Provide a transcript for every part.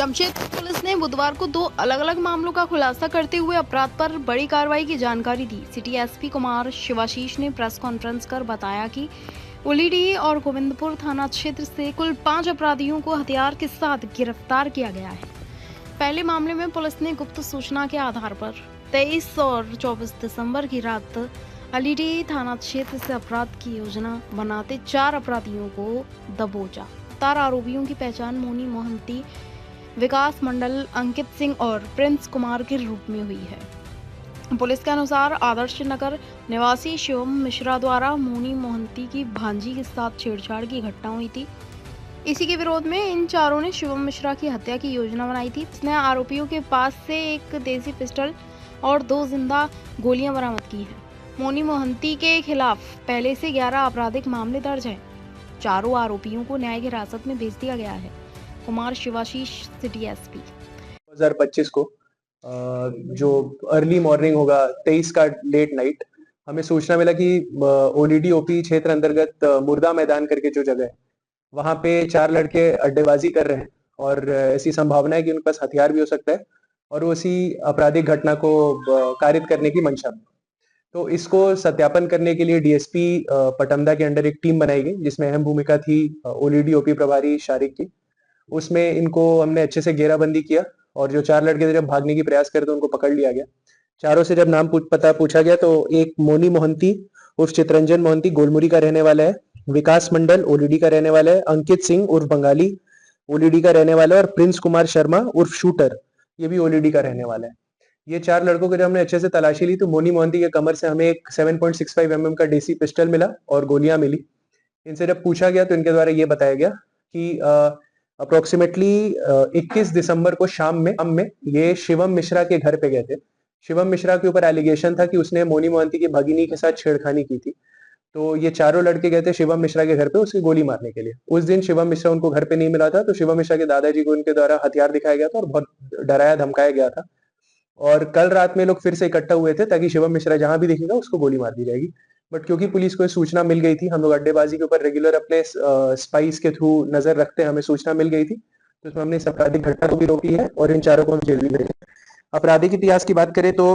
Jamshedpur police ने बुधवार को 2 अलग-अलग मामलों का खुलासा करते हुए अपराध पर बड़ी कार्रवाई की जानकारी दी। सिटी एसपी कुमार शिवाशीष ने प्रेस कॉन्फ्रेंस कर बताया कि उलीडीह और गोविंदपुर थाना क्षेत्र से कुल 5 अपराधियों को हथियार के साथ गिरफ्तार किया गया है। पहले मामले में पुलिस ने गुप्त सूचना के आधार पर 23 और 24 दिसंबर की रात उलीडीह थाना क्षेत्र से अपराध की योजना बनाते 4 अपराधियों को दबोचा। 4 आरोपियों की पहचान मोनी मोहंती, विकास मंडल, अंकित सिंह और प्रिंस कुमार के रूप में हुई है। पुलिस के अनुसार आदर्श नगर निवासी शिवम मिश्रा द्वारा मोनी मोहंती की भांजी के साथ छेड़छाड़ की घटना हुई थी। इसी के विरोध में इन चारों ने शिवम मिश्रा की हत्या की योजना बनाई थी। इसने आरोपियों के पास से एक देसी पिस्टल और 2 जिंदा गोलियां बरामद की हैं। मोनी मोहंती के खिलाफ पहले से 11 आपराधिक मामले दर्ज हैं। चारों आरोपियों को न्यायिक हिरासत में भेज दिया गया है। Kumar Shivashish, city SP. 2025 को जो अर्ली मॉर्निंग होगा 23 का लेट नाइट, हमें सूचना मिला कि ओलीडी ओपी क्षेत्र अंतर्गत मुर्दा मैदान करके जो जगह है, वहां पे 4 लड़के अड्डेबाजी कर रहे हैं और ऐसी संभावना है कि उनके पास हथियार भी हो सकता है और वो उसी आपराधिक घटना को कारित करने की मंशा में। तो इसको सत्यापन करने के लिए डीएसपी पटमदा के अंडर एक टीम बनाई गई, जिसमें अहम भूमिका थी ओलीडी ओपी प्रभारी शारिक की। उसमें इनको हमने अच्छे से घेराबंदी किया और जो 4 लड़के थे जब भागने की प्रयास करे तो उनको पकड़ लिया गया। चारों से जब नाम पता पूछा गया तो एक मोनी मोहंती उर्फ चित्रंजन मोहंती गोलमुरी का रहने वाला है, विकास मंडल ओलीडी का रहने वाला है, अंकित सिंह उर्फ बंगाली ओलीडी का रहने वाला है और प्रिंस कुमार शर्मा उर्फ शूटर ये भी ओलीडी का रहने वाला है। ये 4 लड़कों को जब हमने अच्छे से तलाशी ली तो मोनी मोहंती के कमर से हमें एक 7.65 mm का देसी पिस्टल मिला और गोलियां मिली। इनसे जब पूछा गया तो इनके द्वारा ये बताया गया कि अप्रोक्सीमेटली 21 दिसंबर को शाम में ये शिवम मिश्रा के घर पे गए थे। शिवम मिश्रा के ऊपर एलिगेशन था कि उसने मोनी मोहंती की भगिनी के साथ छेड़खानी की थी। तो ये चारों लड़के गए थे शिवम मिश्रा के घर पे उसकी गोली मारने के लिए। उस दिन शिवम मिश्रा उनको घर पे नहीं मिला था, तो शिवम मिश्रा के दादाजी को उनके द्वारा हथियार दिखाया गया था और बहुत डराया धमकाया गया था। और कल रात में लोग फिर से इकट्ठा हुए थे ताकि शिवम मिश्रा जहां भी दिखेगा उसको गोली मार दी जाएगी। बट क्योंकि पुलिस को सूचना मिल गई थी, हम लोग अड्डेबाजी के ऊपर रेगुलर अपने स्पाइस के थ्रू नजर रखते हैं, हमें सूचना मिल गई थी, तो इसमें हमने इस आपराधिक घटना को भी रोकी है और इन चारों को हम जेल भी भेजे। आपराधिक इतिहास की बात करें तो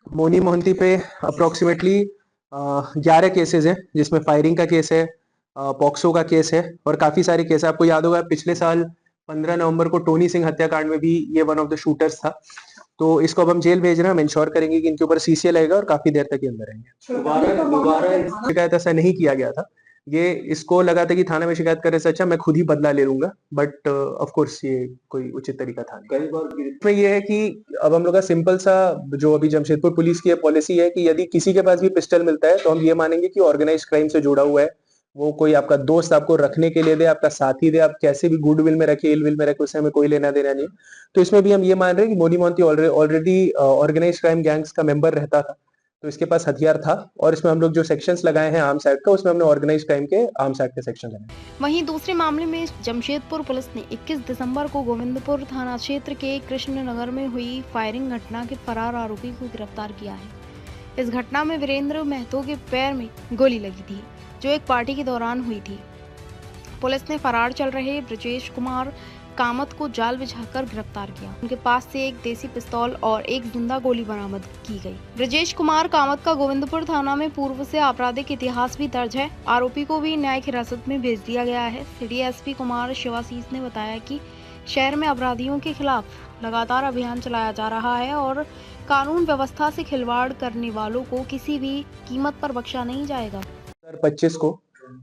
मोनी मोहंती पे अप्रोक्सीमेटली 11 केसेस हैं, जिसमें फायरिंग का केस है, पॉक्सो का केस है और काफी सारे केस है। आपको याद होगा पिछले साल 15 नवंबर को टोनी सिंह हत्याकांड में भी ये वन ऑफ द शूटर्स था। तो इसको अब हम जेल भेज रहे हैं। हम इंश्योर करेंगे कि इनके ऊपर सीसीए लगेगा और काफी देर तक ये अंदर रहेंगे। दोबारा शिकायत ऐसा नहीं किया गया था। ये इसको लगा था कि थाना में शिकायत करने से अच्छा मैं खुद ही बदला ले लूंगा, बट ऑफ कोर्स ये कोई उचित तरीका था नहीं। कई बार इसमें ये है कि अब हम लोग का सिंपल सा जो अभी जमशेदपुर पुलिस की पॉलिसी है कि यदि किसी के पास भी पिस्टल मिलता है तो हम ये मानेंगे कि ऑर्गेनाइज क्राइम से जुड़ा हुआ है। वो कोई आपका दोस्त आपको रखने के लिए दे, आपका साथी दे, आप कैसे भी गुडविल में रखे, इल विल में रखे, उससे हमें कोई लेना देना नहीं। तो इसमें भी हम ये मान रहे हैं कि Moni Mohanty already organise crime gangs का मेंबर रहता था, तो इसके पास हथियार था और इसमें हम लोग जो सेक्शंस लगाए हैं आर्म्स एक्ट का, उसमें हमने ऑर्गेनाइज क्राइम के आर्म्स एक्ट के सेक्शन लगाए। वहीं दूसरे मामले में जमशेदपुर पुलिस ने 21 दिसंबर को गोविंदपुर थाना क्षेत्र के कृष्णनगर में हुई फायरिंग घटना के फरार आरोपी को गिरफ्तार किया है। इस घटना में वीरेंद्र महतो के पैर में गोली लगी थी, जो एक पार्टी के दौरान हुई थी। पुलिस ने फरार चल रहे ब्रजेश कुमार कामत को जाल बिछाकर गिरफ्तार किया। उनके पास से एक देसी पिस्तौल और एक जिंदा गोली बरामद की गई। ब्रजेश कुमार कामत का गोविंदपुर थाना में पूर्व से आपराधिक इतिहास भी दर्ज है। आरोपी को भी न्यायिक हिरासत में भेज दिया गया है। सिटी एसपी कुमार शिवाशीष ने बताया कि शहर में अपराधियों के खिलाफ लगातार अभियान चलाया जा रहा है और कानून व्यवस्था से खिलवाड़ करने वालों को किसी भी कीमत पर बख्शा नहीं जाएगा। 2025 को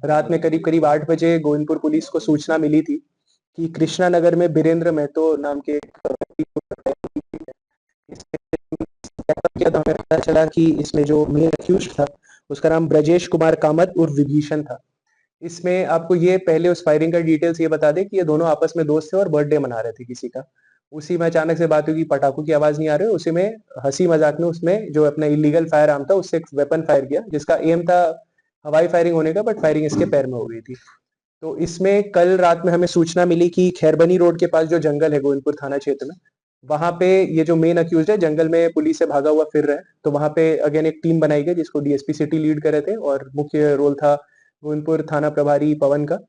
रात में करीब 8 बजे गोविंदपुर पुलिस को सूचना मिली थी कि कृष्णा नगर में वीरेंद्र महतो नाम के हमें पता चला कि इसमें जो मेन अक्यूज्ड था उसका नाम ब्रजेश कुमार कामत उर्फ विभीषण था। इसमें आपको ये पहले उस फायरिंग का डिटेल्स ये बता दे कि ये दोनों आपस में दोस्त थे और बर्थडे मना रहे थे किसी का। उसी में अचानक से बात हुई कि पटाखों की आवाज नहीं आ रही, उसी में हंसी मजाक में उसमें जो अपना इलीगल फायर आर्म था उससे एक वेपन फायर किया, जिसका एम था हवाई फायरिंग होने का, बट फायरिंग इसके पैर में हो गई थी। तो इसमें कल रात में हमें सूचना मिली कि खैरबनी रोड के पास जो जंगल है गोविंदपुर थाना क्षेत्र में, वहां पे ये जो मेन अक्यूज है जंगल में पुलिस से भागा हुआ फिर रहा है। तो वहां पे अगेन एक टीम बनाई गई जिसको डीएसपी सिटी लीड कर रहे थे और मुख्य रोल था गोविंदपुर थाना प्रभारी पवन का।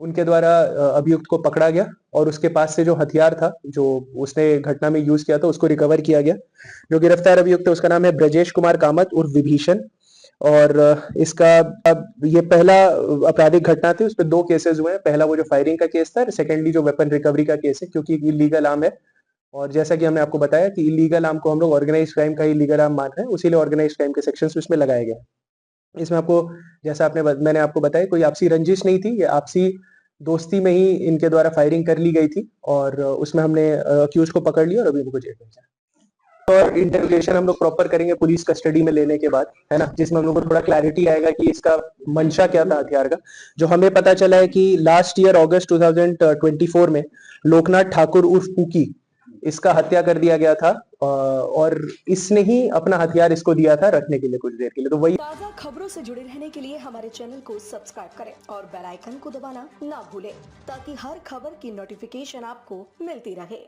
उनके द्वारा अभियुक्त को पकड़ा गया और उसके पास से जो हथियार था जो उसने घटना में यूज किया था उसको रिकवर किया गया। जो गिरफ्तार अभियुक्त है उसका नाम है ब्रजेश कुमार कामत उर्फ विभीषण और इसका अब ये पहला आपराधिक घटना थी, उसपे 2 केसेस हुए हैं। पहला वो जो फायरिंग का केस था, सेकेंडली जो वेपन रिकवरी का केस है, क्योंकि इलीगल आर्म है और जैसा कि हमने आपको बताया कि इलीगल आर्म को हम लोग ऑर्गेनाइज्ड क्राइम का इलीगल आर्म मान रहे हैं, उसीलिए ऑर्गेनाइज्ड क्राइम के सेक्शंस इसमें लगाए गए हैं। इसमें आपको जैसा मैंने आपको बताया कोई आपसी रंजिश नहीं थी, ये आपसी दोस्ती में ही इनके द्वारा फायरिंग कर ली गई थी और उसमें हमने अक्यूज को पकड़ लिया और अभी उनको जेल भेजा। और इंटरोगेशन हम लोग प्रॉपर करेंगे पुलिस कस्टडी में लेने के बाद, है ना, जिसमें हम लोग को थोड़ा क्लैरिटी आएगा कि इसका मंशा क्या था हथियार का। जो हमें पता चला है कि लास्ट ईयर अगस्त 2024 में लोकनाथ ठाकुर उर्फ पुकी इसका हत्या कर दिया गया था और इसने ही अपना हथियार इसको दिया था रखने के लिए कुछ देर के लिए। तो वही ताज़ा खबरों से जुड़े रहने के लिए हमारे चैनल को सब्सक्राइब करें और बेल आइकन को दबाना ना भूलें ताकि हर खबर की नोटिफिकेशन आपको मिलती रहे।